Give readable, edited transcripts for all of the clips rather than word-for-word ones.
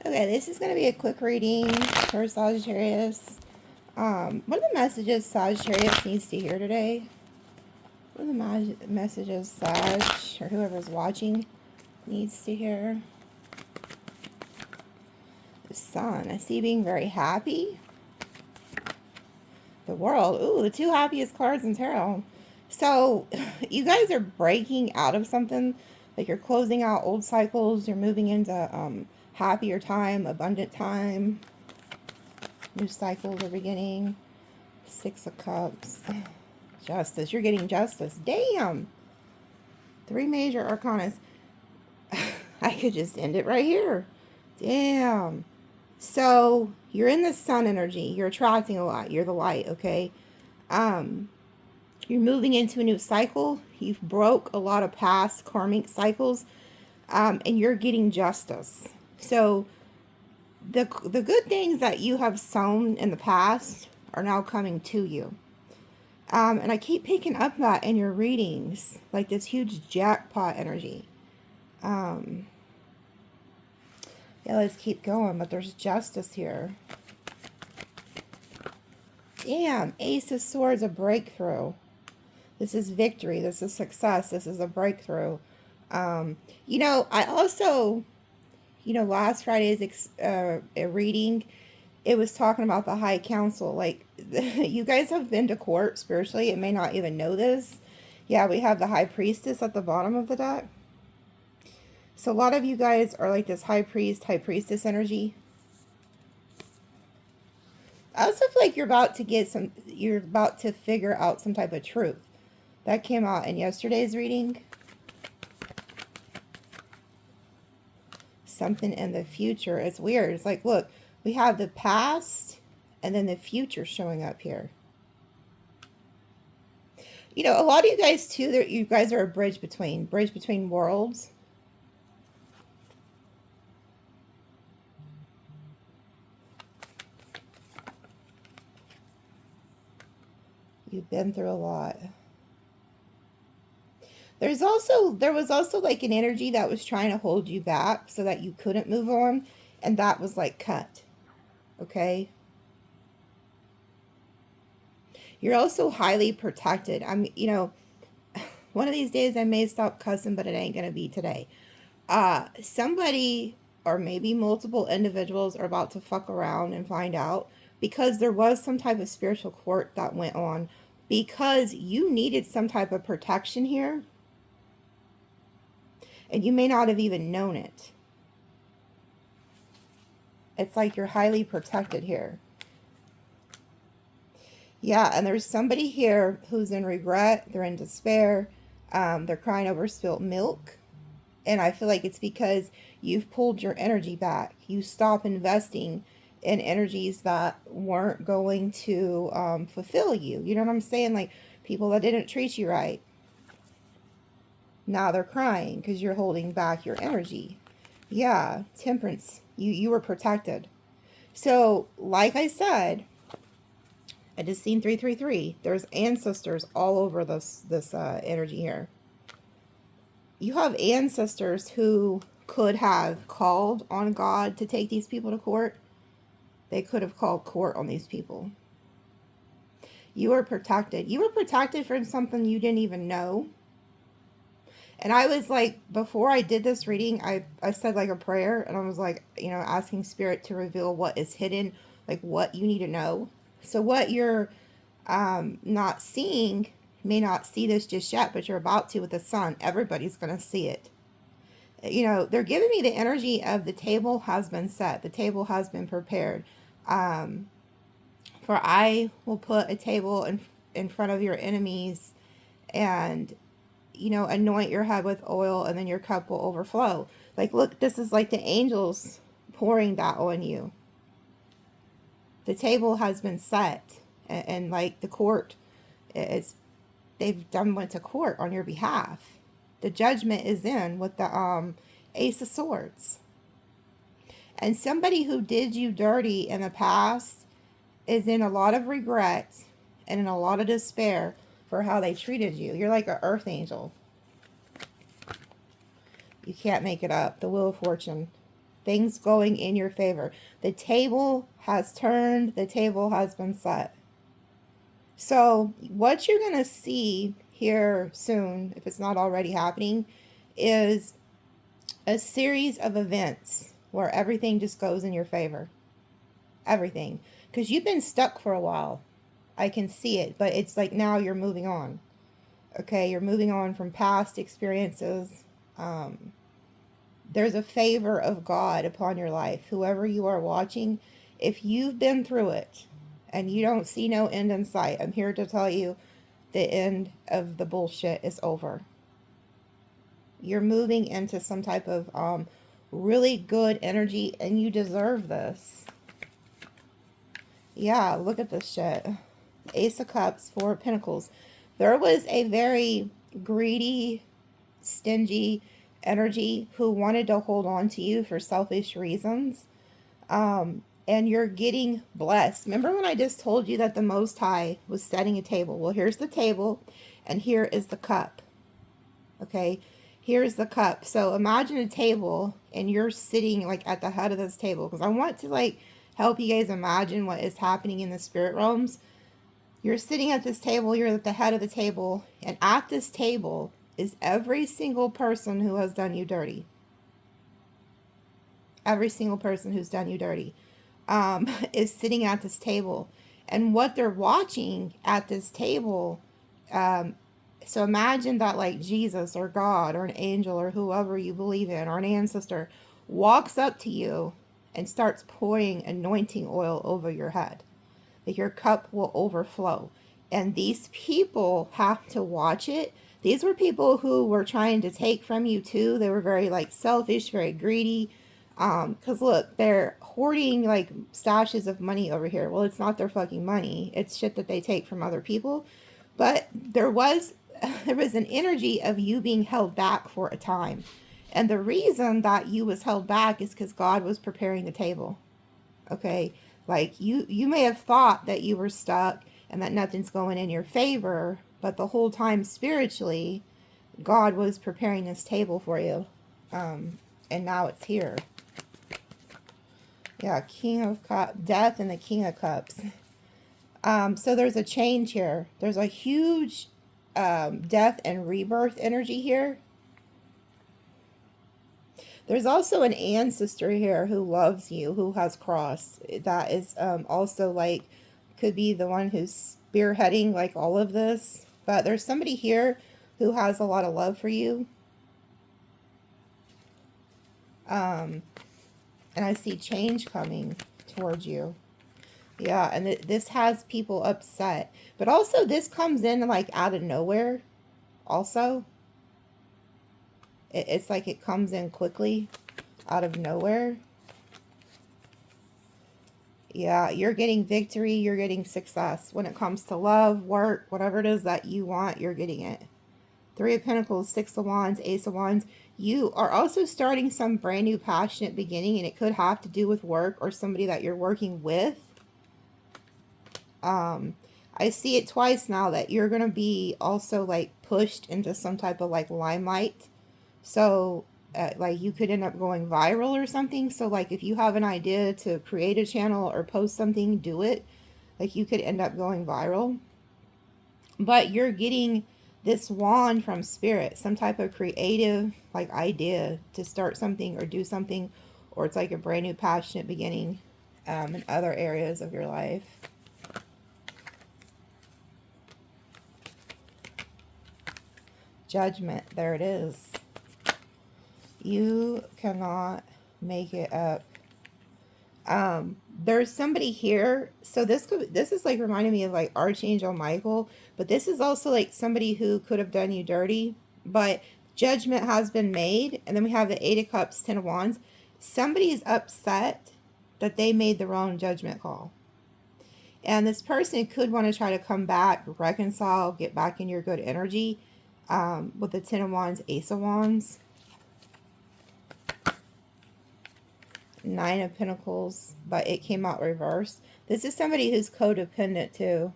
Okay, this is going to be a quick reading for Sagittarius. What are the messages Sagittarius needs to hear today? What are the messages Sag, or whoever's watching, needs to hear? The Sun. I see being very happy. The World. Ooh, the two happiest cards in tarot. So, you guys are breaking out of something. Like you're closing out old cycles. You're moving into happier time, abundant time. New cycles are beginning. 6 of Cups. Justice. You're getting justice. Damn. 3 major arcanas. I could just end it right here. Damn. So, you're in the sun energy. You're attracting a lot. You're the light, okay? You're moving into a new cycle. You've broke a lot of past karmic cycles. And you're getting justice. So, the good things that you have sown in the past are now coming to you. And I keep picking up that in your readings, like this huge jackpot energy. Yeah, let's keep going, but there's justice here. Damn, Ace of Swords, a breakthrough. This is victory. This is success. This is a breakthrough. You know, I also, you know, last Friday's reading, it was talking about the High Council. Like, you guys have been to court spiritually and may not even know this. Yeah, we have the High Priestess at the bottom of the deck. So a lot of you guys are like this High Priest, High Priestess energy. I also feel like you're about to figure out some type of truth. That came out in yesterday's reading. Something in the future. It's weird. It's like, look, we have the past and then the future showing up here. You know, a lot of you guys too, you guys are a bridge between worlds. You've been through a lot. There was also like an energy that was trying to hold you back so that you couldn't move on, and that was like cut. Okay? You're also highly protected. You know, one of these days I may stop cussing, but it ain't going to be today. Somebody or maybe multiple individuals are about to fuck around and find out, because there was some type of spiritual court that went on because you needed some type of protection here. And you may not have even known it. It's like you're highly protected here. Yeah, and there's somebody here who's in regret. They're in despair. They're crying over spilt milk. And I feel like it's because you've pulled your energy back. You stop investing in energies that weren't going to fulfill you. You know what I'm saying? Like people that didn't treat you right. Now they're crying because you're holding back your energy. Yeah, temperance. You were protected. So, like I said, I just seen 333. There's ancestors all over this energy here. You have ancestors who could have called on God to take these people to court. They could have called court on these people. You were protected. You were protected from something you didn't even know. And I was like, before I did this reading, I said like a prayer, and I was like, you know, asking Spirit to reveal what is hidden, like what you need to know. So what you're not seeing, may not see this just yet, but you're about to with the sun. Everybody's going to see it. You know, they're giving me the energy of the table has been set. The table has been prepared. For I will put a table in front of your enemies, and you know, anoint your head with oil, and then your cup will overflow. Like, look, this is like the angels pouring that on you. The table has been set, and like the court they've went to court on your behalf. The judgment is in with the Ace of Swords. And somebody who did you dirty in the past is in a lot of regret and in a lot of despair for how they treated you. You're like an earth angel. You can't make it up. The Wheel of Fortune. Things going in your favor. The table has turned. The table has been set. So what you're going to see here soon, if it's not already happening, is a series of events where everything just goes in your favor. Everything. Because you've been stuck for a while. I can see it. But it's like now you're moving on. Okay, you're moving on from past experiences. There's a favor of God upon your life. Whoever you are watching, if you've been through it and you don't see no end in sight, I'm here to tell you the end of the bullshit is over. You're moving into some type of really good energy, and you deserve this. Yeah, look at this shit. Ace of Cups, Four of Pentacles. There was a very greedy, stingy energy who wanted to hold on to you for selfish reasons. And you're getting blessed. Remember when I just told you that the Most High was setting a table? Well, here's the table, and here is the cup. Okay, here's the cup. So imagine a table, and you're sitting like at the head of this table, because I want to like help you guys imagine what is happening in the spirit realms. You're sitting at this table, you're at the head of the table, and at this table is every single person who has done you dirty. Every single person who's done you dirty is sitting at this table. And what they're watching at this table, so imagine that like Jesus or God or an angel or whoever you believe in or an ancestor walks up to you and starts pouring anointing oil over your head. That your cup will overflow. And these people have to watch it. These were people who were trying to take from you too. They were very like selfish, very greedy. Because look, they're hoarding like stashes of money over here. Well, it's not their fucking money. It's shit that they take from other people. But there was an energy of you being held back for a time. And the reason that you was held back is because God was preparing the table. Okay? Like, you may have thought that you were stuck and that nothing's going in your favor, but the whole time spiritually, God was preparing this table for you. And now it's here. Yeah, King of Cups, Death and the King of Cups. So there's a change here. There's a huge death and rebirth energy here. There's also an ancestor here who loves you, who has crossed. That is also like, could be the one who's spearheading like all of this. But there's somebody here who has a lot of love for you. And I see change coming towards you. Yeah, and this has people upset. But also this comes in like out of nowhere also. It's like it comes in quickly out of nowhere. Yeah, you're getting victory. You're getting success. When it comes to love, work, whatever it is that you want, you're getting it. Three of Pentacles, Six of Wands, Ace of Wands. You are also starting some brand new passionate beginning, and it could have to do with work or somebody that you're working with. I see it twice now that you're going to be also like pushed into some type of like limelight. So like you could end up going viral or something. So like if you have an idea to create a channel or post something, do it. Like you could end up going viral. But you're getting this wand from spirit, some type of creative like idea to start something or do something, or it's like a brand new passionate beginning in other areas of your life. Judgment, there it is. You cannot make it up. There's somebody here. So this is like reminding me of like Archangel Michael, but this is also like somebody who could have done you dirty, but judgment has been made. And then we have the Eight of Cups, Ten of Wands. Somebody is upset that they made the wrong judgment call. And this person could want to try to come back, reconcile, get back in your good energy. With the Ten of Wands, Ace of Wands. Nine of Pentacles, but it came out reversed. This is somebody who's codependent too.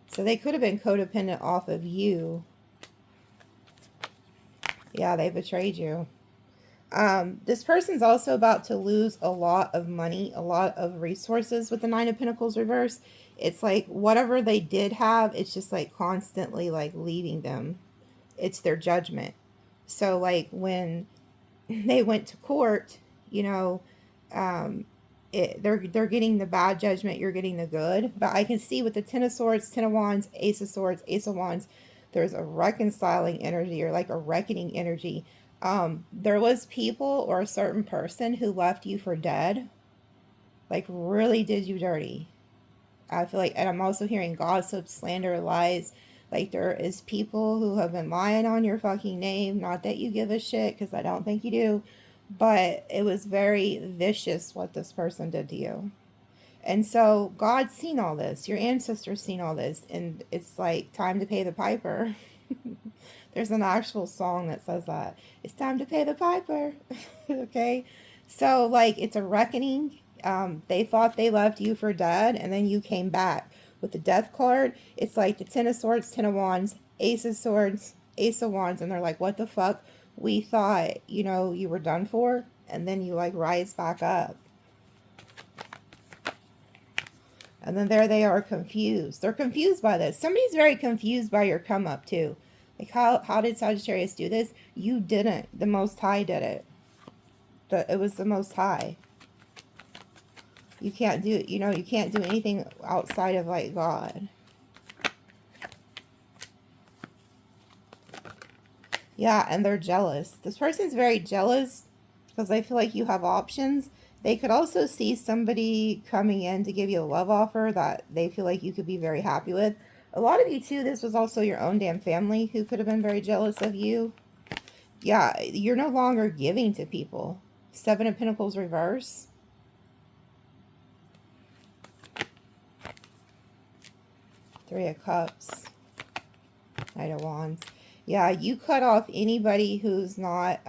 So they could have been codependent off of you. Yeah, they betrayed you. This person's also about to lose a lot of money, a lot of resources with the Nine of Pentacles reverse. It's like whatever they did have, it's just like constantly like leaving them. It's their judgment. So like when they went to court, you know, um, they're getting the bad judgment, you're getting the good. But I can see with the Ten of Swords, Ten of Wands, Ace of Swords, Ace of Wands, there's a reconciling energy or like a reckoning energy. There was people or a certain person who left you for dead, like really did you dirty. I feel like, and I'm also hearing gossip, slander, lies. Like there is people who have been lying on your fucking name. Not that you give a shit, because I don't think you do. But it was very vicious what this person did to you. And so God's seen all this. Your ancestors seen all this. And it's like time to pay the piper. There's an actual song that says that. It's time to pay the piper. Okay? So, like, it's a reckoning. They thought they left you for dead, and then you came back. With the death card, it's like the Ten of Swords, Ten of Wands, Ace of Swords, Ace of Wands, and they're like, what the fuck? We thought, you know, you were done for, and then you, like, rise back up. And then there they are confused. They're confused by this. Somebody's very confused by your come up, too. Like, how did Sagittarius do this? You didn't. The Most High did it. It was the Most High. You can't do, you know, you can't do anything outside of, like, God. Yeah, and they're jealous. This person's very jealous because they feel like you have options. They could also see somebody coming in to give you a love offer that they feel like you could be very happy with. A lot of you, too, this was also your own damn family who could have been very jealous of you. Yeah, you're no longer giving to people. Seven of Pentacles reverse. Three of Cups. Knight of Wands. Yeah, you cut off anybody who's not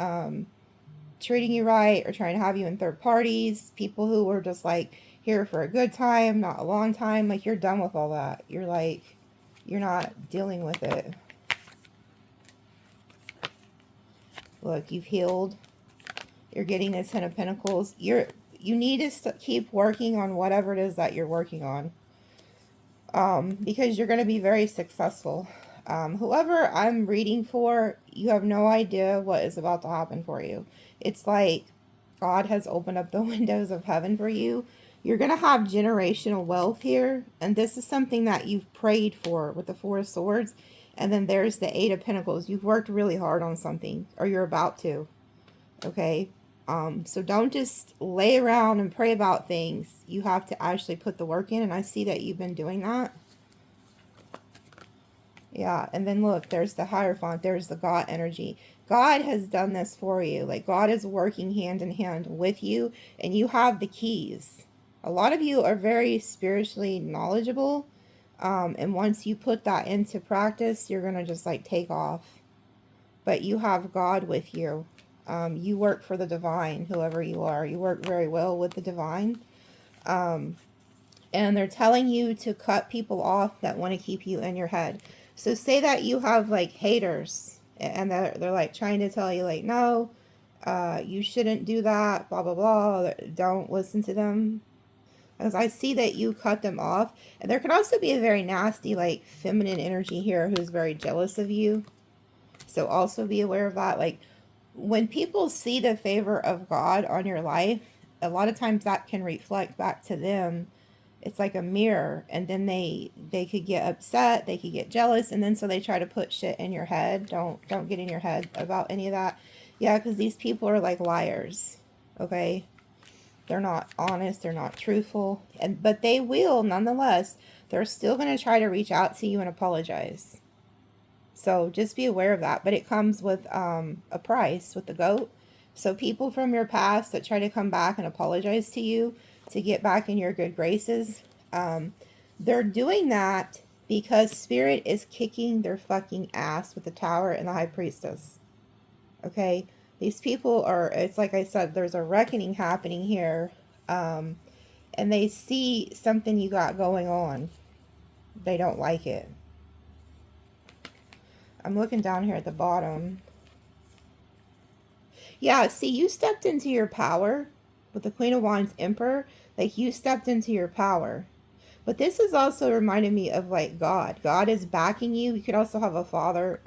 treating you right or trying to have you in third parties. People who were just like here for a good time, not a long time. Like you're done with all that. You're like, you're not dealing with it. Look, you've healed. You're getting the Ten of Pentacles. You need to keep working on whatever it is that you're working on. Because you're going to be very successful. Whoever I'm reading for, you have no idea what is about to happen for you. It's like God has opened up the windows of heaven for you. You're going to have generational wealth here. And this is something that you've prayed for with the Four of Swords. And then there's the Eight of Pentacles. You've worked really hard on something, or you're about to. Okay? So don't just lay around and pray about things. You have to actually put the work in. And I see that you've been doing that. Yeah, and then look, there's the Hierophant, there's the God energy. God has done this for you. Like, God is working hand in hand with you, and you have the keys. A lot of you are very spiritually knowledgeable, and once you put that into practice, you're going to just, like, take off. But you have God with you. You work for the divine, whoever you are. You work very well with the divine. And they're telling you to cut people off that want to keep you in your head. So say that you have like haters and they're like trying to tell you like, no, you shouldn't do that, blah, blah, blah. Don't listen to them. Because I see that you cut them off. And there could also be a very nasty like feminine energy here who's very jealous of you. So also be aware of that. Like when people see the favor of God on your life, a lot of times that can reflect back to them. It's like a mirror, and then they could get upset, they could get jealous, and then so they try to put shit in your head. Don't get in your head about any of that. Yeah, because these people are like liars, okay? They're not honest, they're not truthful, but they will, nonetheless, they're still going to try to reach out to you and apologize. So just be aware of that, but it comes with a price with the goat. So people from your past that try to come back and apologize to you, to get back in your good graces. They're doing that because Spirit is kicking their fucking ass with the Tower and the High Priestess. Okay? These people are, it's like I said, there's a reckoning happening here. And they see something you got going on. They don't like it. I'm looking down here at the bottom. Yeah, see, you stepped into your power with the Queen of Wands Emperor. Like, you stepped into your power. But this is also reminding me of, like, God. God is backing you. You could also have a father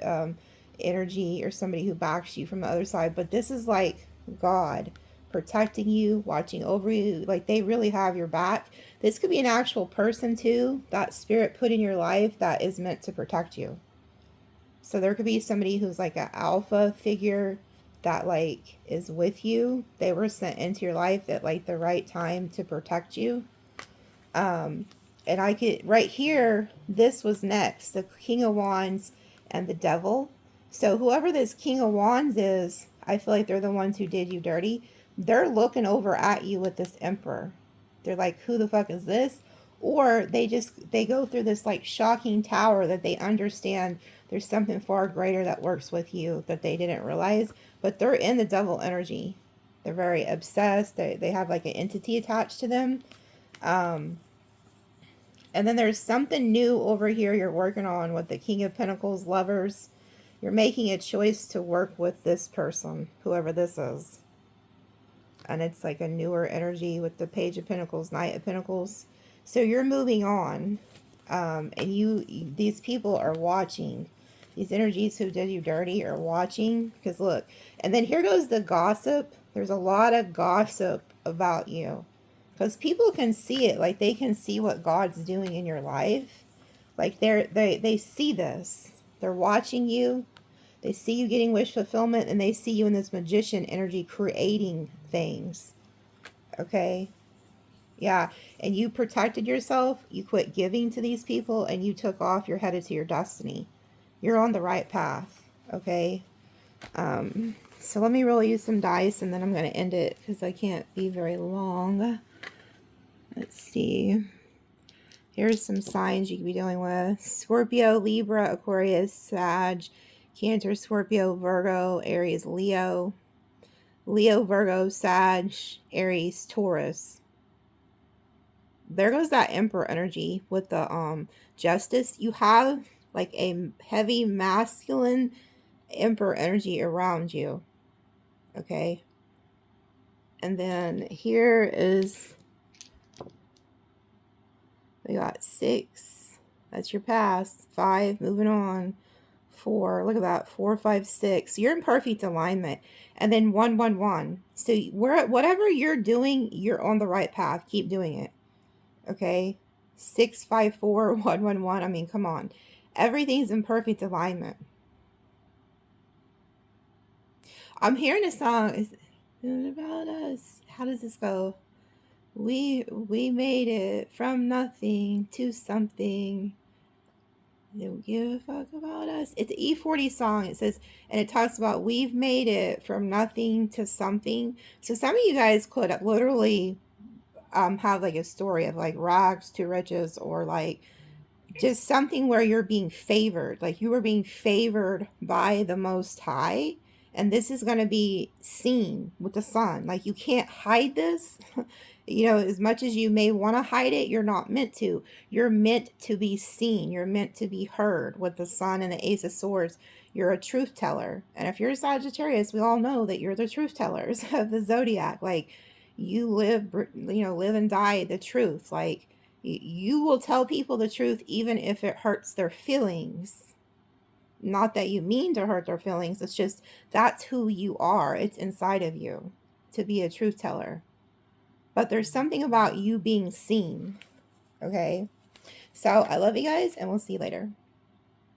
energy or somebody who backs you from the other side. But this is like God protecting you, watching over you. Like, they really have your back. This could be an actual person, too, that spirit put in your life that is meant to protect you. So there could be somebody who's like an alpha figure that, like, is with you. They were sent into your life at, like, the right time to protect you. And I could, right here, this was next, the King of Wands and the Devil. So whoever this King of Wands is, I feel like they're the ones who did you dirty. They're looking over at you with this Emperor. They're like, who the fuck is this? Or they go through this, like, shocking tower that they understand there's something far greater that works with you that they didn't realize. But they're in the devil energy. They're very obsessed. They have, like, an entity attached to them. And then there's something new over here you're working on with the King of Pentacles, Lovers. You're making a choice to work with this person, whoever this is. And it's like a newer energy with the Page of Pentacles, Knight of Pentacles. So you're moving on. And these people are watching. These energies who did you dirty are watching. Because look, and then here goes the gossip. There's a lot of gossip about you. Because people can see it. Like, they can see what God's doing in your life. Like, they see this. They're watching you. They see you getting wish fulfillment. And they see you in this magician energy creating things. Okay? Yeah. And you protected yourself. You quit giving to these people. And you took off. You're headed to your destiny. You're on the right path. Okay? So let me roll you some dice. And then I'm going to end it. Because I can't be very long. Let's see. Here's some signs you could be dealing with. Scorpio, Libra, Aquarius, Sag, Cancer, Scorpio, Virgo, Aries, Leo. Leo, Virgo, Sag, Aries, Taurus. There goes that Emperor energy with the Justice. You have, like, a heavy masculine Emperor energy around you. Okay? And then here is... we got 6. That's your past. 5. Moving on. 4. Look at that. 4, 5, 6. You're in perfect alignment. And then 1, 1, 1. So whatever you're doing, you're on the right path. Keep doing it. Okay? 6, 5, 4, 1, 1, 1. I mean, come on. Everything's in perfect alignment. I'm hearing a song. Is it about us? How does this go? We made it from nothing to something. They don't give a fuck about us. It's an E40 song. It says, and it talks about we've made it from nothing to something. So some of you guys could literally have, like, a story of, like, rags to riches, or, like, just something where you're being favored. Like, you were being favored by the Most High. And this is going to be seen with the sun. Like, you can't hide this. You know, as much as you may want to hide it, you're not meant to. You're meant to be seen. You're meant to be heard. With the Sun and the Ace of Swords, you're a truth teller. And if you're a Sagittarius, we all know that you're the truth tellers of the zodiac. Like, you live and die the truth. Like, you will tell people the truth even if it hurts their feelings. Not that you mean to hurt their feelings. It's just, that's who you are. It's inside of you to be a truth teller. But there's something about you being seen. Okay? So I love you guys, and we'll see you later.